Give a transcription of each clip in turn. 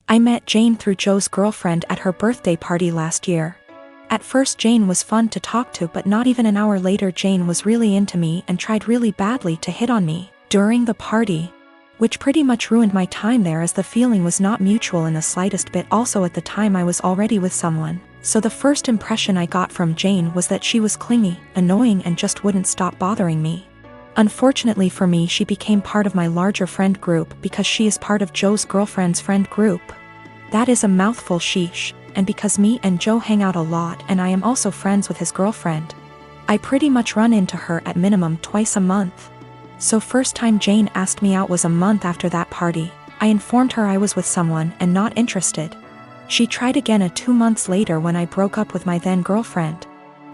I met Jane through Joe's girlfriend at her birthday party last year. At first Jane was fun to talk to, but not even an hour later Jane was really into me and tried really badly to hit on me during the party, which pretty much ruined my time there as the feeling was not mutual in the slightest bit. Also at the time I was already with someone, so the first impression I got from Jane was that she was clingy, annoying, and just wouldn't stop bothering me. Unfortunately for me, she became part of my larger friend group because she is part of Joe's girlfriend's friend group. That is a mouthful, sheesh. And because me and Joe hang out a lot and I am also friends with his girlfriend, I pretty much run into her at minimum twice a month. So first time Jane asked me out was a month after that party. I informed her I was with someone and not interested. She tried again 2 months later when I broke up with my then girlfriend.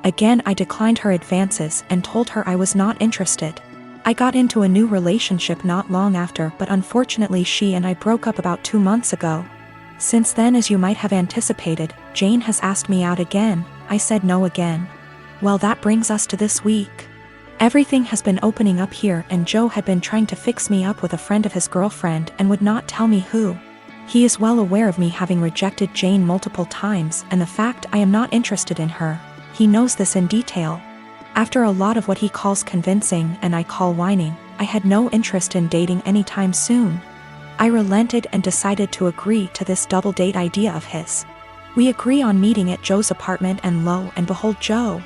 Again I declined her advances and told her I was not interested. I got into a new relationship not long after, but unfortunately she and I broke up about 2 months ago. Since then, as you might have anticipated, Jane has asked me out again. I said no again. Well, that brings us to this week. Everything has been opening up here, and Joe had been trying to fix me up with a friend of his girlfriend and would not tell me who. He is well aware of me having rejected Jane multiple times and the fact I am not interested in her. He knows this in detail. After a lot of what he calls convincing and I call whining, I had no interest in dating anytime soon. I relented and decided to agree to this double date idea of his. We agree on meeting at Joe's apartment, and lo and behold, Joe,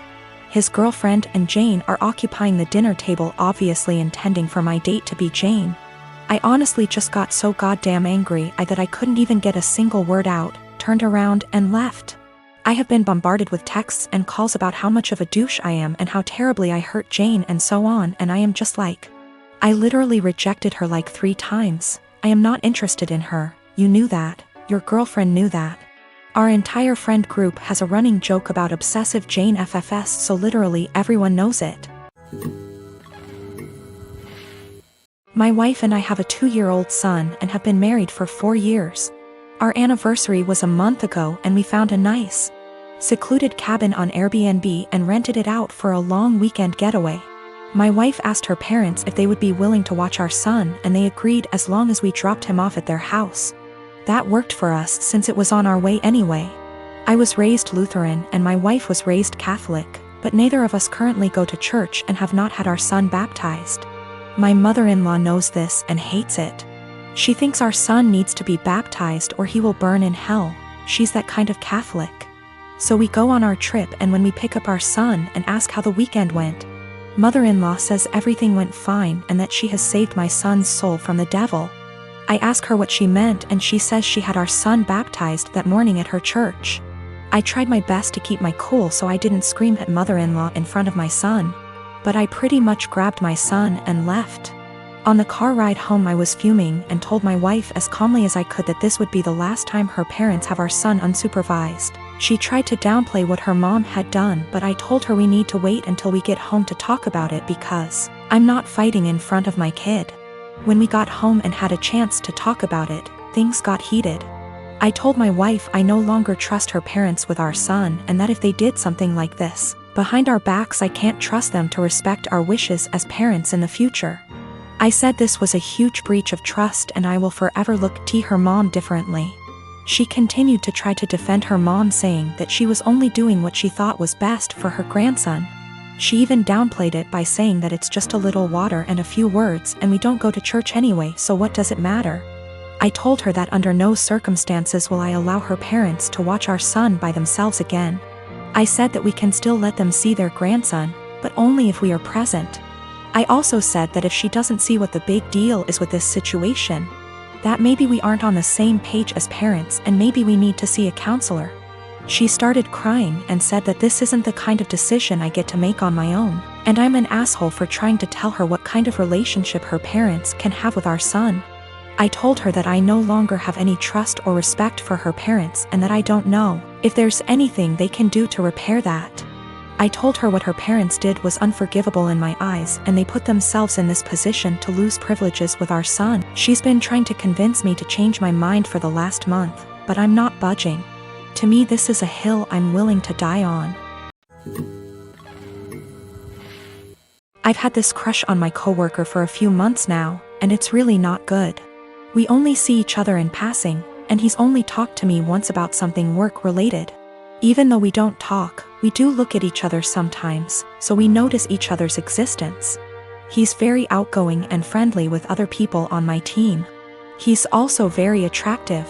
his girlfriend, and Jane are occupying the dinner table, obviously intending for my date to be Jane. I honestly just got so goddamn angry that I couldn't even get a single word out, turned around and left. I have been bombarded with texts and calls about how much of a douche I am and how terribly I hurt Jane and so on, and I am just like, I literally rejected her like 3 times. I am not interested in her. You knew that. Your girlfriend knew that. Our entire friend group has a running joke about obsessive Jane FFS, so literally everyone knows it. My wife and I have a 2-year-old son and have been married for 4 years. Our anniversary was a month ago and we found a nice, secluded cabin on Airbnb and rented it out for a long weekend getaway. My wife asked her parents if they would be willing to watch our son, and they agreed as long as we dropped him off at their house. That worked for us since it was on our way anyway. I was raised Lutheran and my wife was raised Catholic, but neither of us currently go to church and have not had our son baptized. My mother-in-law knows this and hates it. She thinks our son needs to be baptized or he will burn in hell. She's that kind of Catholic. So we go on our trip, and when we pick up our son and ask how the weekend went, Mother-in-law says everything went fine and that she has saved my son's soul from the devil. I ask her what she meant and she says she had our son baptized that morning at her church. I tried my best to keep my cool so I didn't scream at mother-in-law in front of my son, but I pretty much grabbed my son and left. On the car ride home I was fuming and told my wife as calmly as I could that this would be the last time her parents have our son unsupervised. She tried to downplay what her mom had done, but I told her we need to wait until we get home to talk about it because I'm not fighting in front of my kid. When we got home and had a chance to talk about it, things got heated. I told my wife I no longer trust her parents with our son and that if they did something like this behind our backs, I can't trust them to respect our wishes as parents in the future. I said this was a huge breach of trust and I will forever look at her mom differently. She continued to try to defend her mom, saying that she was only doing what she thought was best for her grandson. She even downplayed it by saying that it's just a little water and a few words and we don't go to church anyway, so what does it matter? I told her that under no circumstances will I allow her parents to watch our son by themselves again. I said that we can still let them see their grandson, but only if we are present. I also said that if she doesn't see what the big deal is with this situation, that maybe we aren't on the same page as parents and maybe we need to see a counselor. She started crying and said that this isn't the kind of decision I get to make on my own, and I'm an asshole for trying to tell her what kind of relationship her parents can have with our son. I told her that I no longer have any trust or respect for her parents and that I don't know if there's anything they can do to repair that. I told her what her parents did was unforgivable in my eyes and they put themselves in this position to lose privileges with our son. She's been trying to convince me to change my mind for the last month, but I'm not budging. To me, this is a hill I'm willing to die on. I've had this crush on my coworker for a few months now, and it's really not good. We only see each other in passing, and he's only talked to me once about something work-related. Even though we don't talk, we do look at each other sometimes, so we notice each other's existence. He's very outgoing and friendly with other people on my team. He's also very attractive.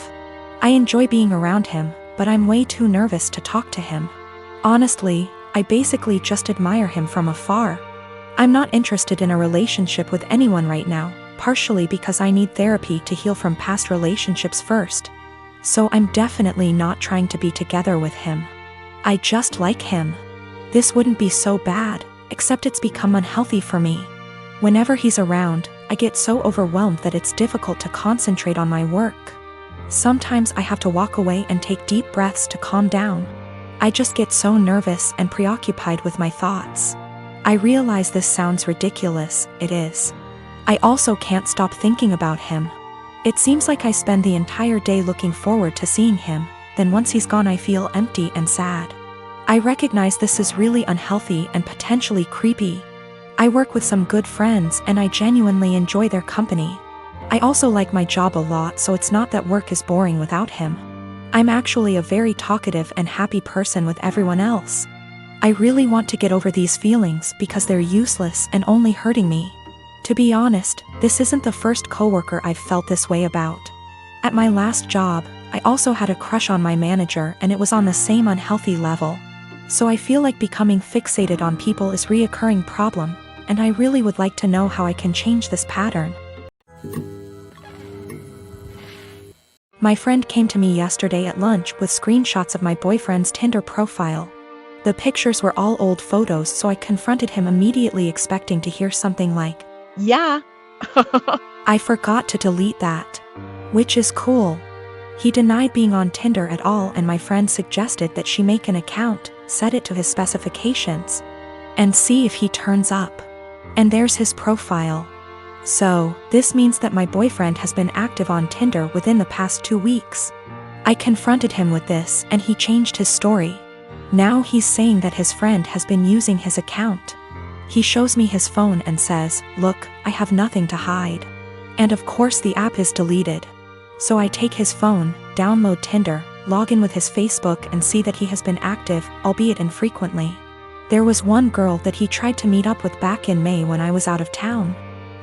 I enjoy being around him, but I'm way too nervous to talk to him. Honestly, I basically just admire him from afar. I'm not interested in a relationship with anyone right now, partially because I need therapy to heal from past relationships first. So I'm definitely not trying to be together with him. I just like him. This wouldn't be so bad, except it's become unhealthy for me. Whenever he's around, I get so overwhelmed that it's difficult to concentrate on my work. Sometimes I have to walk away and take deep breaths to calm down. I just get so nervous and preoccupied with my thoughts. I realize this sounds ridiculous, it is. I also can't stop thinking about him. It seems like I spend the entire day looking forward to seeing him, then once he's gone I feel empty and sad. I recognize this is really unhealthy and potentially creepy. I work with some good friends and I genuinely enjoy their company. I also like my job a lot, so it's not that work is boring without him. I'm actually a very talkative and happy person with everyone else. I really want to get over these feelings because they're useless and only hurting me. To be honest, this isn't the first coworker I've felt this way about. At my last job, I also had a crush on my manager and it was on the same unhealthy level. So I feel like becoming fixated on people is a reoccurring problem, and I really would like to know how I can change this pattern. My friend came to me yesterday at lunch with screenshots of my boyfriend's Tinder profile. The pictures were all old photos, so I confronted him immediately, expecting to hear something like, "Yeah." I forgot to delete that. Which is cool. He denied being on Tinder at all, and my friend suggested that she make an account, set it to his specifications, and see if he turns up. And there's his profile. So, this means that my boyfriend has been active on Tinder within the past 2 weeks. I confronted him with this and he changed his story. Now he's saying that his friend has been using his account. He shows me his phone and says, "Look, I have nothing to hide." And of course the app is deleted. So I take his phone, download Tinder, log in with his Facebook and see that he has been active, albeit infrequently. There was one girl that he tried to meet up with back in May when I was out of town.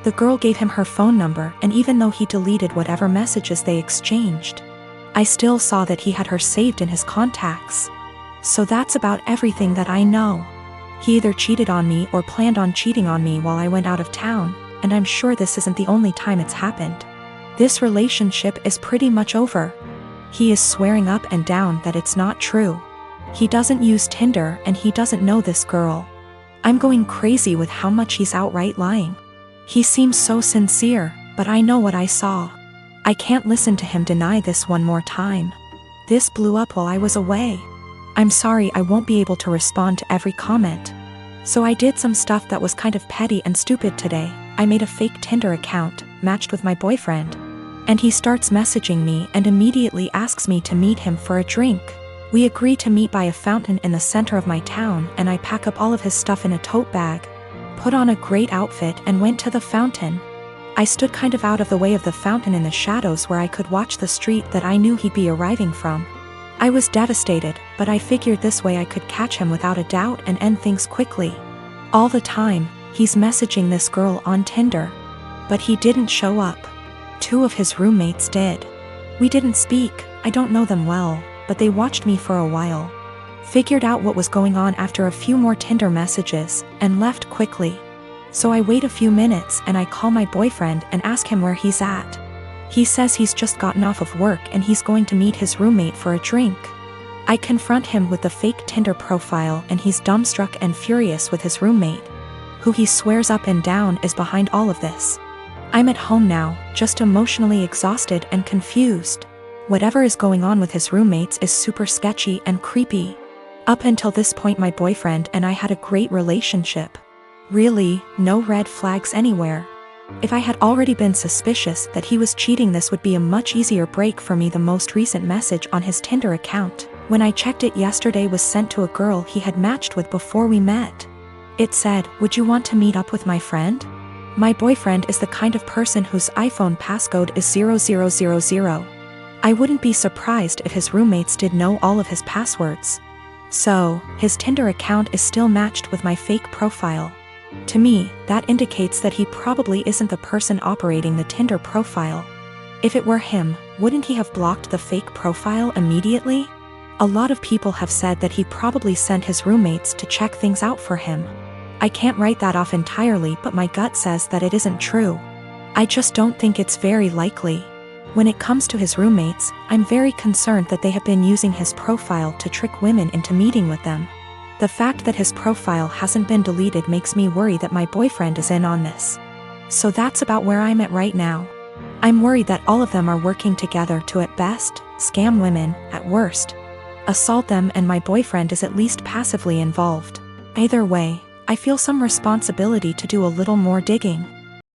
The girl gave him her phone number, and even though he deleted whatever messages they exchanged, I still saw that he had her saved in his contacts. So that's about everything that I know. He either cheated on me or planned on cheating on me while I went out of town, and I'm sure this isn't the only time it's happened. This relationship is pretty much over. He is swearing up and down that it's not true. He doesn't use Tinder and he doesn't know this girl. I'm going crazy with how much he's outright lying. He seems so sincere, but I know what I saw. I can't listen to him deny this one more time. This blew up while I was away. I'm sorry I won't be able to respond to every comment. So I did some stuff that was kind of petty and stupid today. I made a fake Tinder account, matched with my boyfriend. And he starts messaging me and immediately asks me to meet him for a drink. We agree to meet by a fountain in the center of my town, and I pack up all of his stuff in a tote bag, put on a great outfit and went to the fountain. I stood kind of out of the way of the fountain in the shadows where I could watch the street that I knew he'd be arriving from. I was devastated, but I figured this way I could catch him without a doubt and end things quickly. All the time, he's messaging this girl on Tinder. But he didn't show up. 2 of his roommates did. We didn't speak, I don't know them well, but they watched me for a while. Figured out what was going on after a few more Tinder messages, and left quickly. So I wait a few minutes and I call my boyfriend and ask him where he's at. He says he's just gotten off of work and he's going to meet his roommate for a drink. I confront him with the fake Tinder profile and he's dumbstruck and furious with his roommate, who he swears up and down is behind all of this. I'm at home now, just emotionally exhausted and confused. Whatever is going on with his roommates is super sketchy and creepy. Up until this point my boyfriend and I had a great relationship. Really, no red flags anywhere. If I had already been suspicious that he was cheating, this would be a much easier break for me. The most recent message on his Tinder account, when I checked it yesterday, was sent to a girl he had matched with before we met. It said, "Would you want to meet up with my friend?" My boyfriend is the kind of person whose iPhone passcode is 0000. I wouldn't be surprised if his roommates did know all of his passwords. So, his Tinder account is still matched with my fake profile. To me, that indicates that he probably isn't the person operating the Tinder profile. If it were him, wouldn't he have blocked the fake profile immediately? A lot of people have said that he probably sent his roommates to check things out for him. I can't write that off entirely, but my gut says that it isn't true. I just don't think it's very likely. When it comes to his roommates, I'm very concerned that they have been using his profile to trick women into meeting with them. The fact that his profile hasn't been deleted makes me worry that my boyfriend is in on this. So that's about where I'm at right now. I'm worried that all of them are working together to, at best, scam women, at worst, assault them, and my boyfriend is at least passively involved. Either way, I feel some responsibility to do a little more digging.